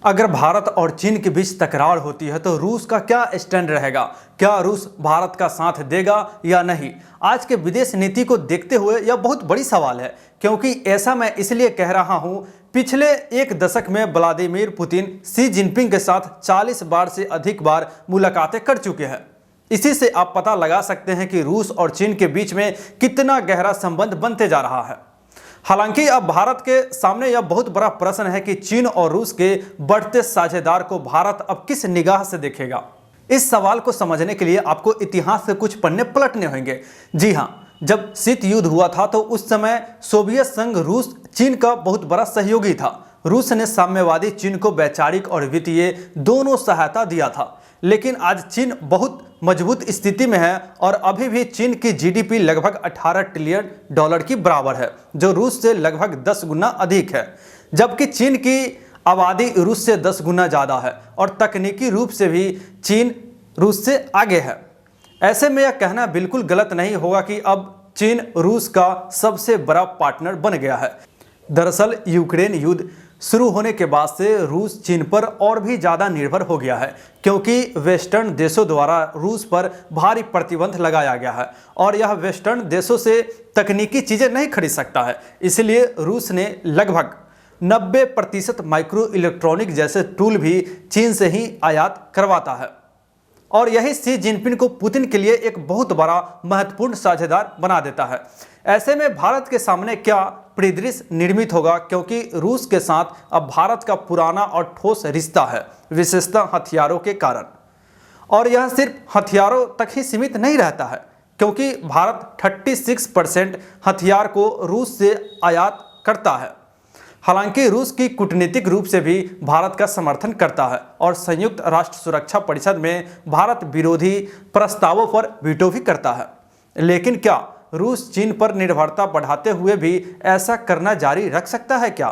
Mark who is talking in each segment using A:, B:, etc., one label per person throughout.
A: अगर भारत और चीन के बीच तकरार होती है तो रूस का क्या स्टैंड रहेगा? क्या रूस भारत का साथ देगा या नहीं? आज के विदेश नीति को देखते हुए यह बहुत बड़ी सवाल है, क्योंकि ऐसा मैं इसलिए कह रहा हूं, पिछले एक दशक में व्लादिमीर पुतिन शी जिनपिंग के साथ 40 बार से अधिक बार मुलाकातें कर चुके हैं। इसी से आप पता लगा सकते हैं कि रूस और चीन के बीच में कितना गहरा संबंध बनते जा रहा है। हालांकि अब भारत के सामने यह बहुत बड़ा प्रश्न है कि चीन और रूस के बढ़ते साझेदार को भारत अब किस निगाह से देखेगा। इस सवाल को समझने के लिए आपको इतिहास से कुछ पन्ने पलटने होंगे। जी हां, जब शीत युद्ध हुआ था तो उस समय सोवियत संघ रूस चीन का बहुत बड़ा सहयोगी था। रूस ने साम्यवादी चीन को वैचारिक और वित्तीय दोनों सहायता दिया था, लेकिन आज चीन बहुत मजबूत स्थिति में है और अभी भी चीन की जीडीपी लगभग 18 ट्रिलियन डॉलर की बराबर है, जो रूस से लगभग 10 गुना अधिक है। जबकि चीन की आबादी रूस से 10 गुना ज़्यादा है और तकनीकी रूप से भी चीन रूस से आगे है। ऐसे में यह कहना बिल्कुल गलत नहीं होगा कि अब चीन रूस का सबसे बड़ा पार्टनर बन गया है। दरअसल यूक्रेन युद्ध शुरू होने के बाद से रूस चीन पर और भी ज़्यादा निर्भर हो गया है, क्योंकि वेस्टर्न देशों द्वारा रूस पर भारी प्रतिबंध लगाया गया है और यह वेस्टर्न देशों से तकनीकी चीज़ें नहीं खरीद सकता है। इसलिए रूस ने लगभग 90% माइक्रो इलेक्ट्रॉनिक जैसे टूल भी चीन से ही आयात करवाता है और यही शी जिनपिंग को पुतिन के लिए एक बहुत बड़ा महत्वपूर्ण साझेदार बना देता है। ऐसे में भारत के सामने क्या परिदृश्य निर्मित होगा, क्योंकि रूस के साथ अब भारत का पुराना और ठोस रिश्ता है, विशेषतः हथियारों के कारण। और यह सिर्फ हथियारों तक ही सीमित नहीं रहता है, क्योंकि भारत 36% हथियार को रूस से आयात करता है। हालांकि रूस की कूटनीतिक रूप से भी भारत का समर्थन करता है और संयुक्त राष्ट्र सुरक्षा परिषद में भारत विरोधी प्रस्तावों पर वीटो भी करता है। लेकिन क्या रूस चीन पर निर्भरता बढ़ाते हुए भी ऐसा करना जारी रख सकता है क्या?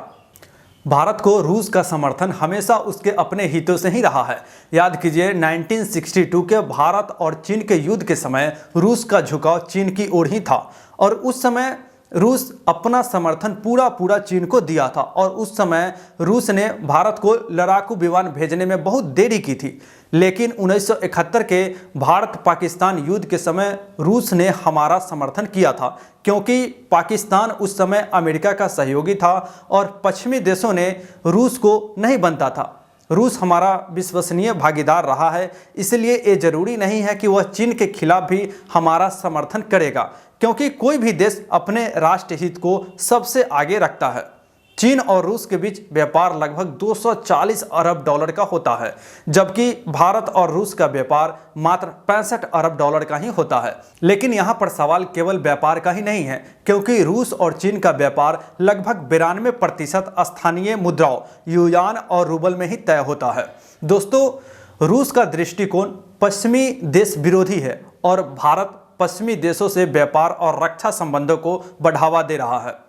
A: भारत को रूस का समर्थन हमेशा उसके अपने हितों से ही रहा है। याद कीजिए, 1962 के भारत और चीन के युद्ध के समय रूस का झुकाव चीन की ओर ही था और उस समय रूस अपना समर्थन पूरा चीन को दिया था और उस समय रूस ने भारत को लड़ाकू विमान भेजने में बहुत देरी की थी। लेकिन 1971 के भारत पाकिस्तान युद्ध के समय रूस ने हमारा समर्थन किया था, क्योंकि पाकिस्तान उस समय अमेरिका का सहयोगी था और पश्चिमी देशों ने रूस को नहीं बनता था। रूस हमारा विश्वसनीय भागीदार रहा है, इसलिए ये जरूरी नहीं है कि वह चीन के खिलाफ भी हमारा समर्थन करेगा, क्योंकि कोई भी देश अपने राष्ट्र हित को सबसे आगे रखता है। चीन और रूस के बीच व्यापार लगभग 240 अरब डॉलर का होता है, जबकि भारत और रूस का व्यापार मात्र 65 अरब डॉलर का ही होता है। लेकिन यहाँ पर सवाल केवल व्यापार का ही नहीं है, क्योंकि रूस और चीन का व्यापार लगभग 92% स्थानीय मुद्राओं युआन और रूबल में ही तय होता है। दोस्तों, रूस का दृष्टिकोण पश्चिमी देश विरोधी है और भारत पश्चिमी देशों से व्यापार और रक्षा संबंधों को बढ़ावा दे रहा है।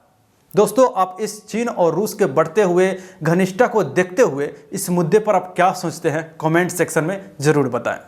A: दोस्तों, आप इस चीन और रूस के बढ़ते हुए घनिष्ठता को देखते हुए इस मुद्दे पर आप क्या सोचते हैं? कमेंट सेक्शन में जरूर बताएं।